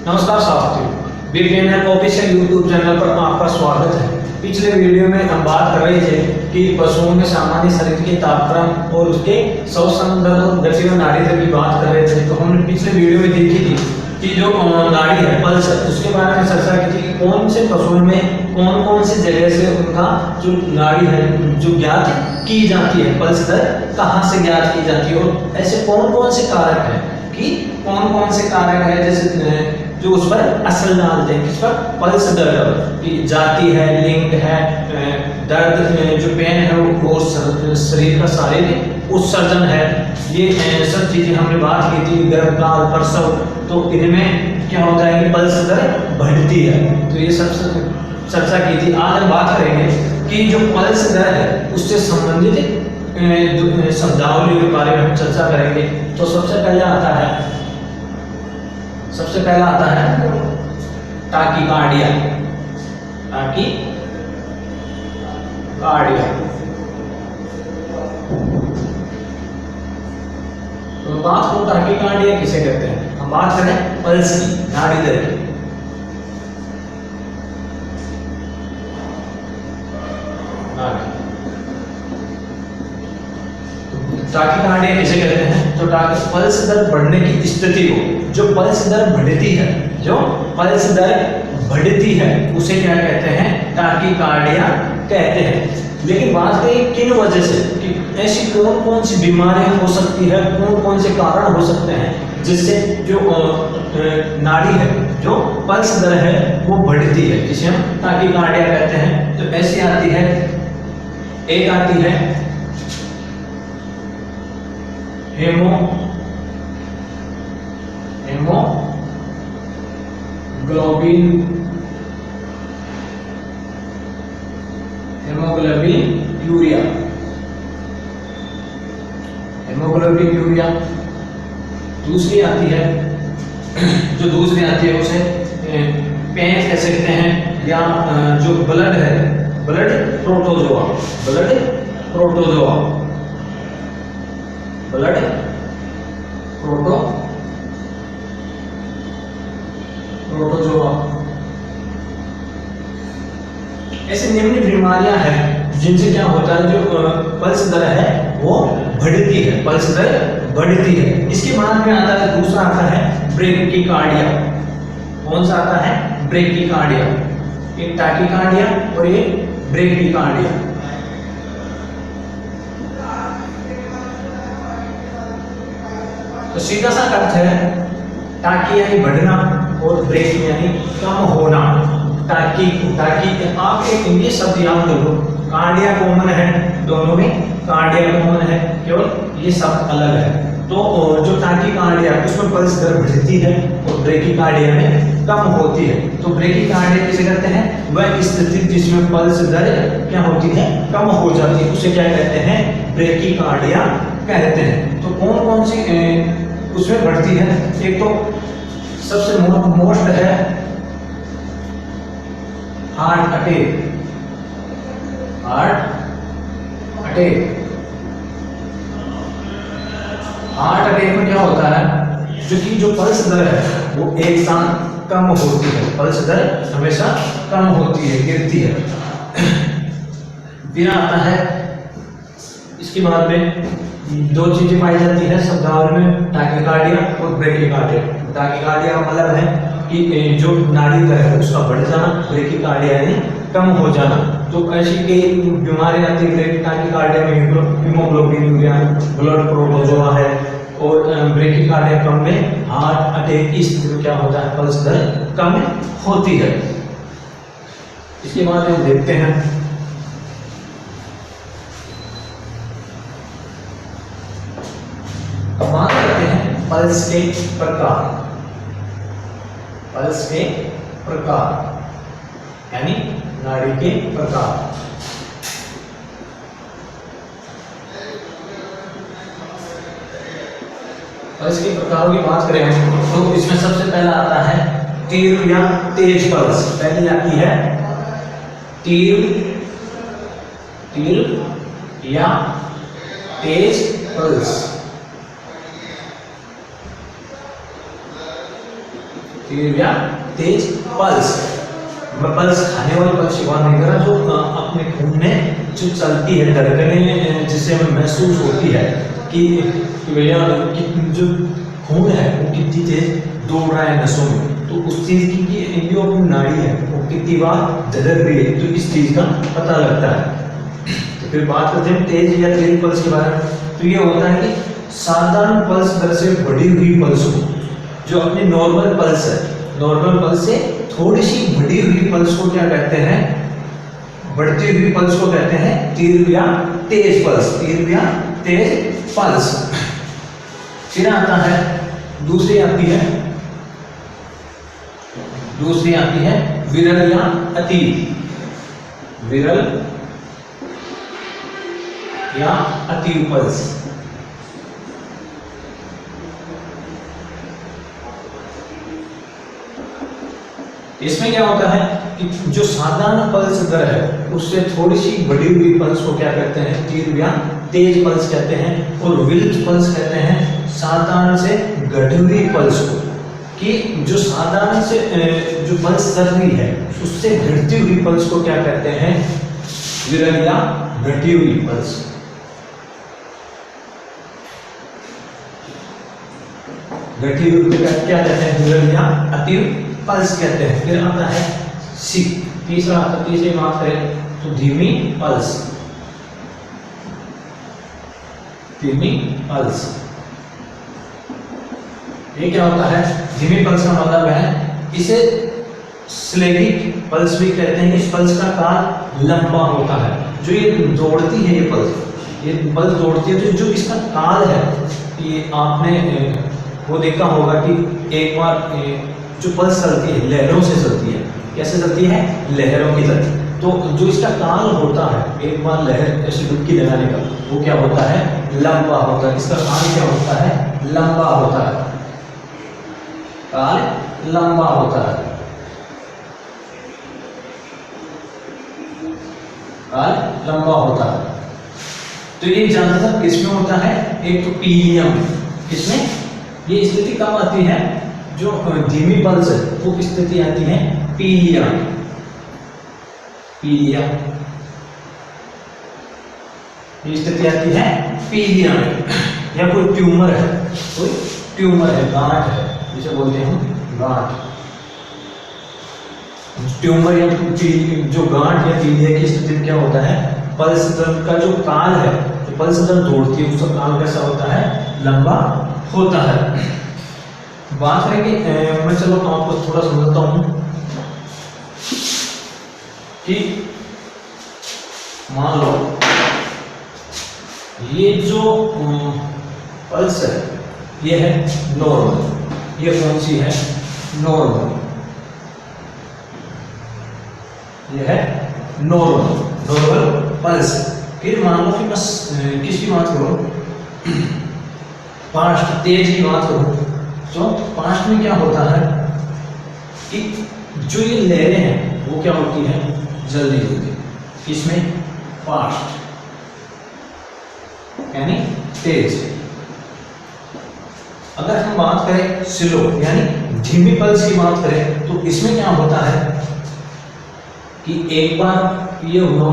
नमस्कार साथियों, big gainer official YouTube channel पर आपका स्वागत है। पिछले वीडियो में हम बात कर रहे थे कि पशुओं में सामान्य शरीर के तापक्रम और उसके श्वसन और गति और नाड़ी दर की बात कर रहे थे। तो हमने पिछले वीडियो में देखी थी कि जो नाड़ी है, पल्स है, उसके बारे में चर्चा की थी कि कौन से पशुओं में कौन कौन से जगह से उनका जो नाड़ी है जो ज्ञात की जाती है, पल्स दर कहाँ से ज्ञात की जाती है और ऐसे कौन कौन से कारक है कि कौन कौन से कारक है जैसे जो उस पर असर डालते हैं, किस पर, पल्स दर की जाती है, लिंग है, दर्द जो पेन है वो शरीर का शारीरिक उत्सर्जन है, ये सब चीजें हमने बात की थी। गर्भकाल, प्रसव, तो इनमें क्या होता है कि पल्स दर बढ़ती है, तो ये सब चर्चा की थी। आज हम बात करेंगे कि जो पल्स दर है उससे संबंधित शब्दावलियों के बारे में हम चर्चा करेंगे। तो सबसे पहला आता है टाकीकार्डिया। तो बात को टाकीकार्डिया किसे कहते हैं, हम बात करें पल्स की, नाड़ी दर की। टाकीकार्डिया किसे कहते हैं, तो पल्स दर बढ़ने की स्थिति को, जो पल्स दर बढ़ती है उसे क्या कहते हैं, टाकीकार्डिया कहते हैं। लेकिन बात करें किन वजह से, कि ऐसी कौन कौन सी बीमारियां हो सकती है, कौन कौन से कारण हो सकते हैं जिससे जो नाड़ी है, जो पल्स दर है वो बढ़ती है, जिसे हम टाकीकार्डिया कहते हैं। तो ऐसी आती है, एक आती है हेमोग्लोबिन यूरिया। दूसरी आती है उसे पेन कह सकते हैं, या जो ब्लड है, ब्लड प्रोटोजोआ, ऐसे निम्न बीमारियां हैं जिनसे क्या होता है, जो पल्स दर है वो बढ़ती है, पल्स दर बढ़ती है। इसके बाद में आता है, दूसरा आता है ब्रेकिकार्डिया। कौन सा आता है, ब्रेकिकार्डिया। एक टाकीकार्डिया और एक ब्रेकिकार्डिया। तो सीधा सा अर्थ है, टाकी यानी बढ़ना और ब्रेक यानी कम होना। टाकी आप एक इंग्लिश शब्द याद कर लो, कार्डिया कॉमन है, दोनों में कार्डिया कॉमन है, केवल ये शब्द अलग है। तो जो टाकीकार्डिया उसमें पल्स दर बढ़ती है और ब्रेकिकार्डिया में कम होती है। तो ब्रेकिकार्डिया किसे कहते हैं, वह स्थिति जिसमें पल्स दर क्या होती है, कम हो जाती है, उसे क्या कहते हैं, ब्रेकिकार्डिया कहते हैं। तो कौन कौन सी उसमें बढ़ती है, एक तो सबसे मोस्ट है हार्ट अटैक। हार्ट अटैक में क्या होता है, जो पल्स दर है वो एक साथ कम होती है, पल्स दर हमेशा कम होती है, गिरती है। फिर आता है, इसके बाद में दो चीजें पाई जाती है शब्दावली में, टाकीकार्डिया और ब्रेकिकार्डिया। टाकीकार्डिया का मतलब है कि जो नाड़ी दर है उसका बढ़ जाना, ब्रेकिकार्डिया यानी कम हो जाना। तो ऐसी कई बीमारी आती है टाकीकार्डिया में, हीमोग्लोबिन यूरिया, ब्लड प्रोटोजोआ है, और ब्रेकिकार्डिया कम में हार्ट अटैक की स्थिति में क्या होता है, पल्स दर कम होती है। इसके बाद हम देखते हैं बात करते हैं पल्स के प्रकार, यानी नाड़ी के प्रकार। पल्स के प्रकारों की बात करें तो इसमें सबसे पहला आता है तीव्र या तेज पल्स। पहली आती है तीव्र या तेज पल्स। या तेज पल्स। मैं पल्स खाने वाली पल्स की बात नहीं कर रहा, जो अपने खून में जो चलती है, धड़कने जिसे हमें महसूस होती है कि भैया जो खून है वो कितनी तेज दौड़ रहा है नसों में, तो उस चीज़ की जो अपनी नाड़ी है वो कितनी बार धड़क रही है, तो इस चीज़ का पता लगता है। तो फिर बात करते हैं तेज या तेज पल्स के बारे में। तो ये होता है कि साधारण पल्स दर से बढ़ी हुई पल्स को, जो अपनी नॉर्मल पल्स है, नॉर्मल पल्स से थोड़ी सी बढ़ी हुई पल्स को क्या कहते हैं, बढ़ती हुई पल्स को कहते हैं तीव्र या तेज पल्स, तीव्र या तेज पल्स। फिर आता है दूसरी आती है विरल या अतीव, विरल या अतीव पल्स। इसमें क्या होता है कि जो साधारण पल्स दर है उससे थोड़ी सी बढ़ी हुई पल्स को क्या कहते हैं, तीव्र या तेज पल्स कहते हैं। और विरल पल्स कहते हैं साधारण से घटी हुई पल्स को, कि जो साधारण से जो पल्स चल रही है उससे घटती हुई पल्स को क्या कहते हैं, विरल या घटी हुई पल्स। घटी हुई क्या कहते हैं, विरल या अतीव पल्स कहते हैं। फिर आता है तीसरी बात करें तो धीमी पल्स, धीमी पल्स। ये क्या होता है, धीमी पल्स का मतलब है इसे स्लेगिक पल्स भी कहते हैं। इस पल्स का काल लंबा होता है, जो ये दौड़ती है, ये पल्स दौड़ती है, तो जो इसका काल है, ये आपने वो देखा होगा कि एक बार जो पल्स चलती है लहरों से चलती है, कैसे चलती है, लहरों की तरह। तो जो इसका काल होता है एक बार लहर ऐसे डुबकी लगाने का, वो क्या होता है, लंबा होता है। इसका काल क्या होता है, लंबा होता है, काल लंबा होता है, काल लंबा होता है। तो ये ज्यादातर किसमें होता है, एक तो पीलियम, किसमें ये स्थिति कब आती है, जो धीमी पल्स है वो स्थिति आती है पीलियम, पीलियम ये स्थिति आती है पीलियम। या कोई ट्यूमर है, कोई ट्यूमर है, गांठ है जिसे बोलते हैं गांठ, ट्यूमर या जो गांठ या पीलिया की स्थिति में क्या होता है, पल्स दर का जो काल है, जो पल्स दर दौड़ती है उसका काल कैसा होता है, लंबा होता है। बात करेंगे मैं चलो आपको थोड़ा समझाता हूं कि मान लो ये जो पल्स है ये है नॉर्मल, ये कौन सी है, नॉर्मल, ये है नॉर्मल पल्स। फिर मान लो कि बस किसकी बात करो, फास्ट तेज की बात करो, तो फास्ट में क्या होता है कि जो ये लहरें हैं वो क्या होती है, जल्दी होती है, इसमें फास्ट यानी तेज। अगर हम बात करें स्लो यानी धीमी पल्स की बात करें, तो इसमें क्या होता है कि एक बार ये हुआ,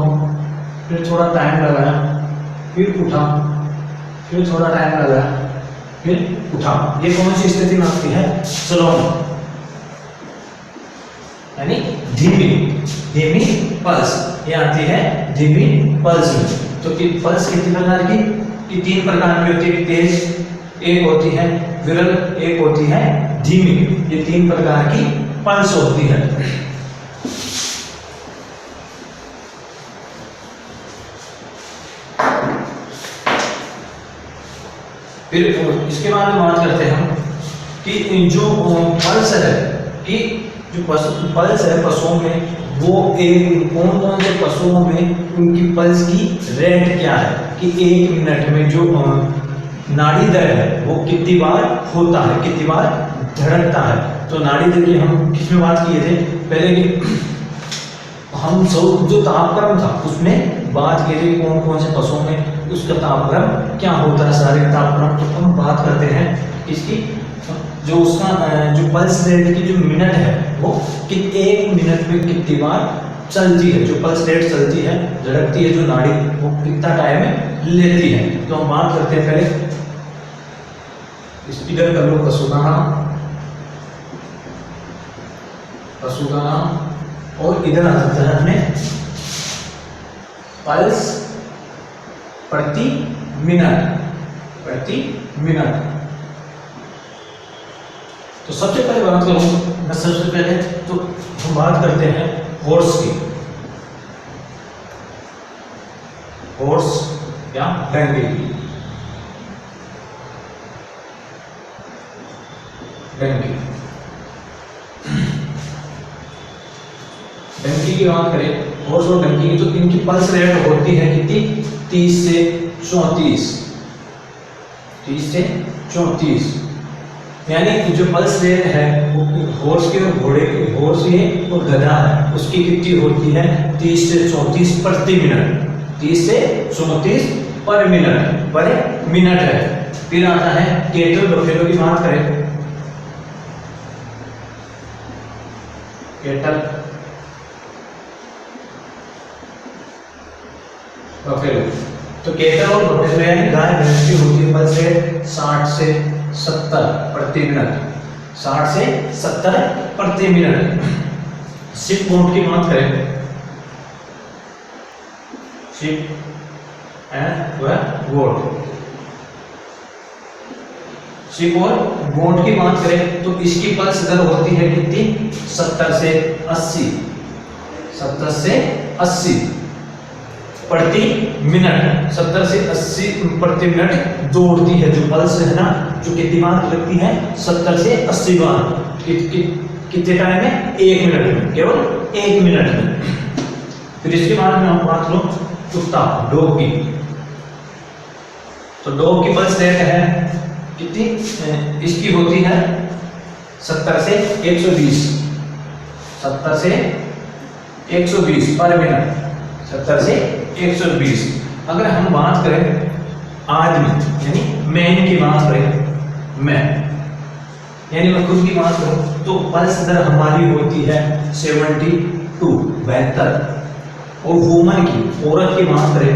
फिर थोड़ा टाइम लगाया, फिर उठा, फिर थोड़ा टाइम लगाया, फिर उठा। ये कौन सी स्थिति में आती है, स्लो यानी धीमी पल्स, ये आती है धीमी पल्स में। तो पल्स कितनी प्रकार की, तीन प्रकार की होती है, तेज एक होती है, विरल एक होती है, धीमी। ये तीन प्रकार की पल्स होती है। फिर इसके बाद में बात करते हैं हम कि जो पल्स है, कि जो पल्स है पशुओं में, वो एक कौन कौन से पशुओं में उनकी पल्स की रेट क्या है, कि एक मिनट में जो नाड़ी दर है वो कितनी बार होता है, कितनी बार धड़कता है। तो नाड़ी दर की हम किसमें बात किए थे पहले, कि हम सब जो तापक्रम था उसमें बात किए थे कौन कौन से पशुओं में उसका तापक्रम क्या होता है, शारीरिक तापक्रम। तो हम बात करते हैं इसकी जो उसका जो पल्स रेट की जो मिनट है वो कि 1 मिनट में कितनी बार चलती है, जो पल्स रेट चलती है, धड़कती है जो नाड़ी, वो कितना टाइम लेती है। तो हम बात करते हैं पहले, स्पीकर कर लो पशु का नाम, और इधर आ जाता है हमें पल्स प्रति मिनट। तो सबसे पहले बात करूं मैं, सबसे पहले तो हम बात करते हैं हॉर्स की, हॉर्स या डंकी की। डंकी की बात करें, हॉर्स और डंकी की, तो इनकी पल्स रेट होती है कितनी, 30 से 34, यानी जो पल्स रेट है वो हॉर्स के और घोड़े की, हॉर्स ये और गधा है, उसकी कितनी होती है 30 से 34 प्रति मिनट, 30 से 34 पर मिनट है। फिर आता है कैटल बफेलो की बात करें, कैटल बफेलो, तो कैटल और बफेलो यानी गाय भैंस की होती है पल्स रेट 60 से 70 प्रति मिनट, 60 से 70 प्रति मिनट। शिप गोट की बात करें, शिप एंड गोट, शिप और गोट की बात करें तो इसकी पल्स दर होती है कितनी, 70 से 80 प्रति मिनट, 70 से 80 प्रति मिनट दौड़ती है जो पल्स है ना, जो कितनी बार लगती है 70 से 80 बार, कितने टाइम में, 1 मिनट में, केवल 1 मिनट में। फिर इसके बाद में हम बात करो कुत्ता, डॉग की, तो डॉग की पल्स रेट है कितनी, इसकी होती है 70 से 120, 70 से 120 पर मिनट, 70 से 120। अगर हम बात करें आदमी यानी मैन की बात करें, यानी मैं खुद की बात करूं तो पल्स दर हमारी होती है 72, और वुमन की, औरत की बात करें,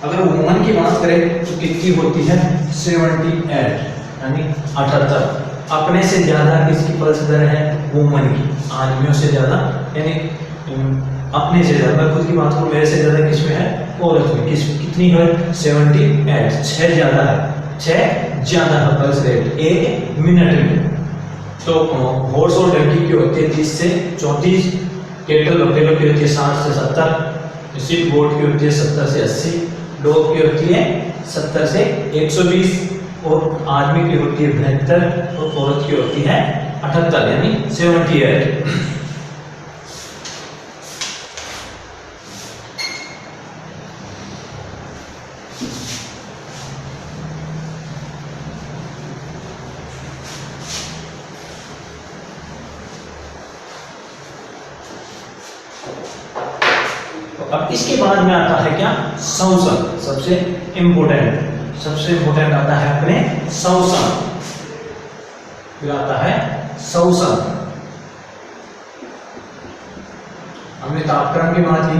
अगर वुमन की बात करें तो कितनी होती है 78 यानी 78। अपने से ज्यादा किसकी पल्स दर है, वुमन की, आदमियों से ज्यादा, यानी अपने से ज्यादा, मैं खुद की बात करूं मेरे से ज्यादा किसमें है, औरत में, कितनी है 78, 6 ज्यादा है पल्स रेट 1 मिनट में। तो हॉर्स और डंकी की होती है 30 से 34, कैटल बफेलो की होती है 60 से 70, शिप गोट की होती है 70 से 80, डॉग की होती है 70 से 120, और आदमी की होती है 72, और औरत की होती है 78 यानी 78। अब इसके बाद में आता है क्या, श्वसन, सबसे इम्पोर्टेंट आता है अपने श्वसन। फिर आता है श्वसन, हमने तापक्रम की बात की,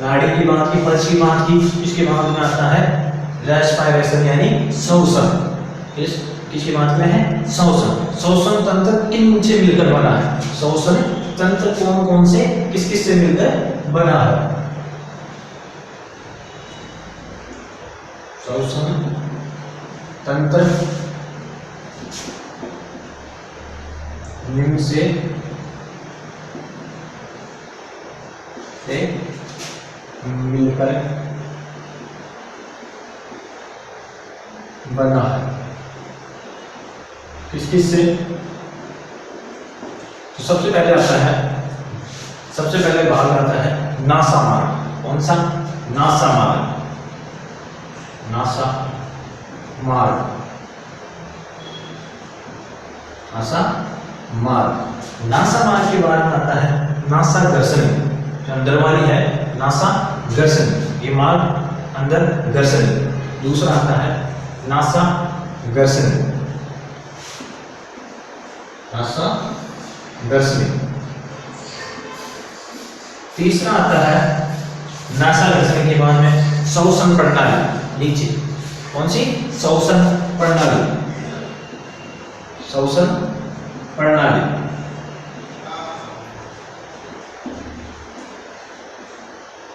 नाड़ी की बात की, पल्स की बात की, इसके बाद में आता है रेस्पिरेशन यानी श्वसन। इस किसकी बात में है, श्वसन तंत्र किन से मिलकर बना है, श्वसन तंत्र कौन कौन से किस किस से मिलकर बना है, श्वसन तंत्र निम्न से मिलकर बना है, किस किस से, तो सबसे पहले आता है, सबसे पहले भाग आता है नासा मार्ग। कौन सा, नासा मार्ग, नासा मार्ग, नासा मार्ग। नासा मार्ग के बाद में आता है नासा घर्षण, जो अंदर वाली है नासा घर्षण, ये मार्ग अंदर घर्षण, दूसरा आता है नासा घर्षणी, नासा घर्षणी। तीसरा आता है नासा घर्षणी के बाद में श्वसन प्रणाली, नीचे कौन सी? श्वसन प्रणाली, श्वसन प्रणाली।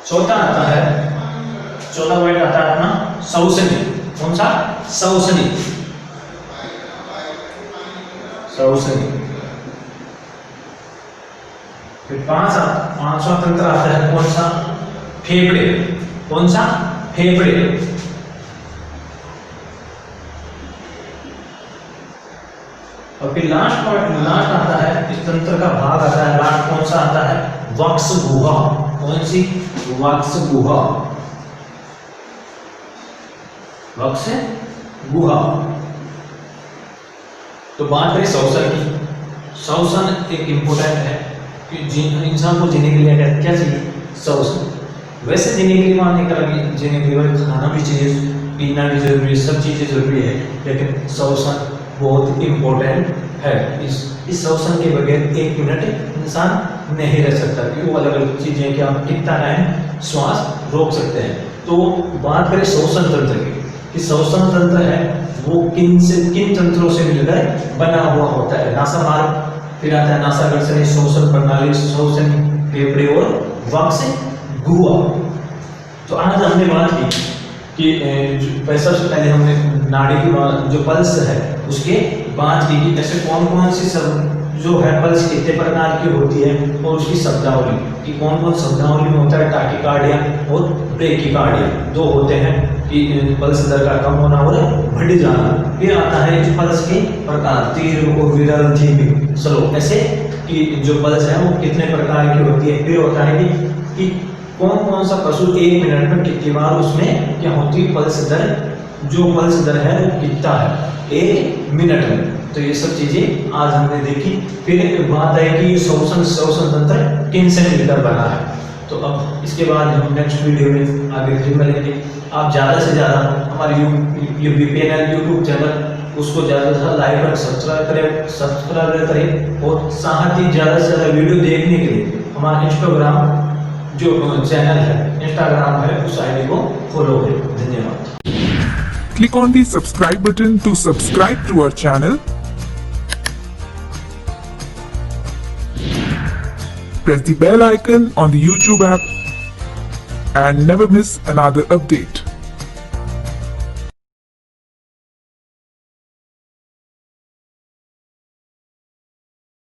चौथा आता है, चौथा पॉइंट आता है अपना श्वसनी। कौन सा? श्वसनी, श्वसनी। फिर पांचवा तंत्र आता है कौन सा? फेफड़े। कौन सा? फेफड़े। और फिर लास्ट आता है, इस तंत्र का भाग आता है लास्ट, कौन सा आता है? वक्ष गुहा। कौन सी? वक्ष गुहा, वक्ष गुहा। तो बात करें श्वसन की, श्वसन एक इंपोर्टेंट है कि इंसान को जीने के लिए क्या चाहिए? श्वसन। वैसे जीने के लिए मान लेकर जीने के लिए खाना भी चाहिए, पीना भी जरूरी है, सब चीजें जरूरी है, लेकिन श्वसन बहुत इम्पोर्टेंट है। इस श्वसन के बगैर 1 मिनट इंसान नहीं रह सकता, क्योंकि वो अलग अलग चीजें कि आप कितना टाइम श्वास रोक सकते हैं। तो बात करें श्वसन तंत्र की, कि श्वसन तंत्र है वो किन तंत्रों से मिलकर बना हुआ होता है? नासा मार्ग, फिर आता है नासा घर्षणी, श्वसन प्रणाली, श्वसन, फेफड़े और वक्ष गुहा। तो आज हमने बात की कि सबसे पहले हमने नाड़ी की जो पल्स है उसके बात की कि ऐसे कौन कौन सी सब जो है पल्स कितने प्रकार की होती है, और उसकी शब्दावली कि कौन कौन शब्दावली में होता है। टाकीकार्डिया और ब्रेकीकार्डिया दो होते हैं कि पल्स दर का कम होना और बढ़ जाना। फिर आता है कि पल्स के प्रकार, तीव्र और विरल, धीमी, स्लो, ऐसे कि जो पल्स है वो कितने प्रकार की होती है। फिर होता है कि कौन कौन सा पशु 1 मिनट में कितनी बार उसमें क्या होती है पल्स दर, जो पल्स दर है वो कितना है 1 मिनट में। तो ये सब चीजें आज हमने देखी। फिर बात है कि श्वसन तंत्र किन से मिलकर बना है। तो अब इसके बाद हम नेक्स्ट वीडियो में आगे फिर मिलेंगे। आप ज़्यादा से ज़्यादा हमारे यूट्यूब चैनल उसको ज़्यादा से ज़्यादा लाइक और सब्सक्राइब करें, और साथ ही ज़्यादा से ज़्यादा वीडियो देखने के लिए हमारा इंस्टाग्राम जो चैनल है, इंस्टाग्राम है, उस आईडी को फॉलो करें। धन्यवाद। Click on the subscribe button to subscribe to our channel. Press the bell icon on the YouTube app and never miss another update.